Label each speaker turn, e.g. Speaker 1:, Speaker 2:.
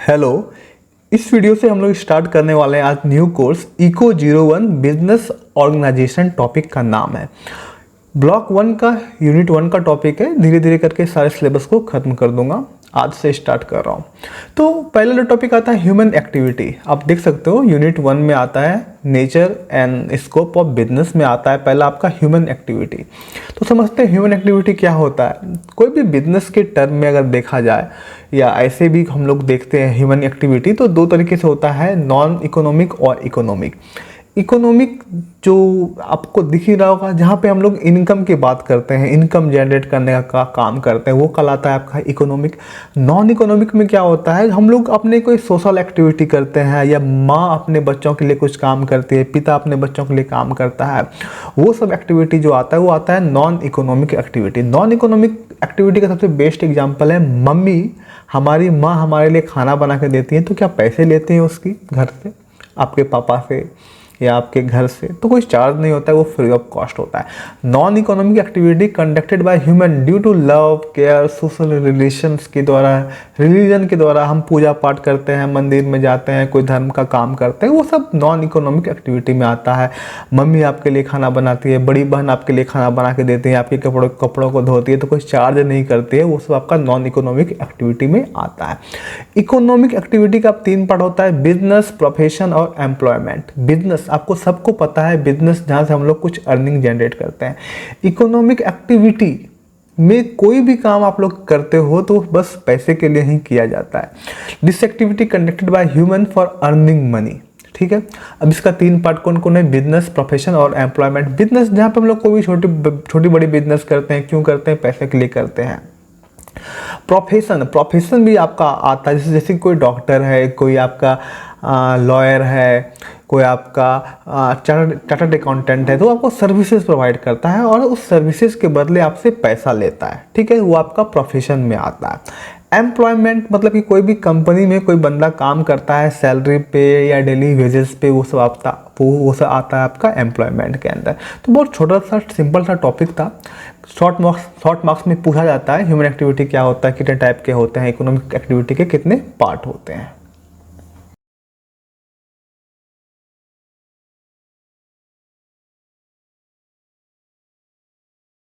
Speaker 1: Hello. इस video से हम लोग स्टार्ट करने वाले हैं आज new course eco 01 business organisation. Topic का नाम है ब्लॉक 1 का यूनिट 1 का टॉपिक है। धीरे धीरे करके सारे सिलेबस को खत्म कर दूंगा, आज से स्टार्ट कर रहा हूँ। तो पहला जो टॉपिक आता है ह्यूमन एक्टिविटी। आप देख सकते हो यूनिट 1 में आता है nature and scope of business में आता है पहला आपका ह्यूमन एक्टिविटी। तो समझते हैं ह्यूमन एक्टिविटी क्या होता है। कोई भी बिजनेस के टर्म में अगर देखा जाए या ऐसे भी हम लोग देखते हैं ह्यूमन एक्टिविटी तो दो तरीके से होता है, नॉन इकोनॉमिक और इकोनॉमिक। इकोनॉमिक जो आपको दिख ही रहा होगा, जहाँ पे हम लोग इनकम की बात करते हैं, इनकम जनरेट करने का काम करते हैं, वो कहलाता है आपका इकोनॉमिक। नॉन इकोनॉमिक में क्या होता है, हम लोग अपने कोई सोशल एक्टिविटी करते हैं या माँ अपने बच्चों के लिए कुछ काम करती है, पिता अपने बच्चों के लिए काम करता है, वो सब एक्टिविटी जो आता है वो आता है non economic activity. Non economic activity का सबसे बेस्ट एग्जाम्पल है मम्मी। हमारी माँ हमारे लिए खाना बना के देती है तो क्या पैसे लेते हैं उसकी घर से, आपके पापा से या आपके घर से? तो कोई चार्ज नहीं होता है, वो फ्री ऑफ कॉस्ट होता है। Non economic activity conducted by human due to love care social relations के द्वारा, रिलीजन के द्वारा हम पूजा पाठ करते हैं, मंदिर में जाते हैं, कोई धर्म का काम करते हैं, वो सब नॉन इकोनॉमिक एक्टिविटी में आता है। मम्मी आपके लिए खाना बनाती है, बड़ी बहन आपके लिए खाना बना के देती है, आपके कपड़ों को धोती है तो कोई चार्ज नहीं करती है, वो सब आपका नॉन इकोनॉमिक एक्टिविटी में आता है। इकोनॉमिक एक्टिविटी का 3 पार्ट होता है, बिजनेस, प्रोफेशन और एम्प्लॉयमेंट। बिजनेस आपको सबको पता है, बिजनेस जहाँ से हम लोग कुछ अर्निंग जनरेट करते हैं। इकोनॉमिक एक्टिविटी में कोई भी काम आप लोग करते हो तो बस पैसे के लिए ही किया जाता है। This activity conducted by human for earning money. ठीक है, अब इसका 3 पार्ट कौन कौन है, बिजनेस, प्रोफेशन और एम्प्लॉयमेंट। बिजनेस जहाँ पे हम लोग कोई भी छोटी बड़ी बिजनेस करते हैं, क्यों करते हैं? पैसे के लिए करते हैं। प्रोफेशन भी आपका आता है, जैसे कोई डॉक्टर है, कोई आपका लॉयर है, कोई आपका चार्टर्ड अकाउंटेंट है, तो आपको सर्विसेज प्रोवाइड करता है और उस सर्विसेज के बदले आपसे पैसा लेता है। ठीक है, वो आपका प्रोफेशन में आता है। एम्प्लॉयमेंट मतलब कि कोई भी कंपनी में कोई बंदा काम करता है सैलरी पे या डेली वेजेस पे, वो सब आता है आपका एम्प्लॉयमेंट के अंदर। तो बहुत छोटा सा सिंपल सा टॉपिक था। शॉर्ट मार्क्स में पूछा जाता है ह्यूमन एक्टिविटी क्या होता है, कितने टाइप के होते हैं, इकोनॉमिक एक्टिविटी के कितने पार्ट होते हैं।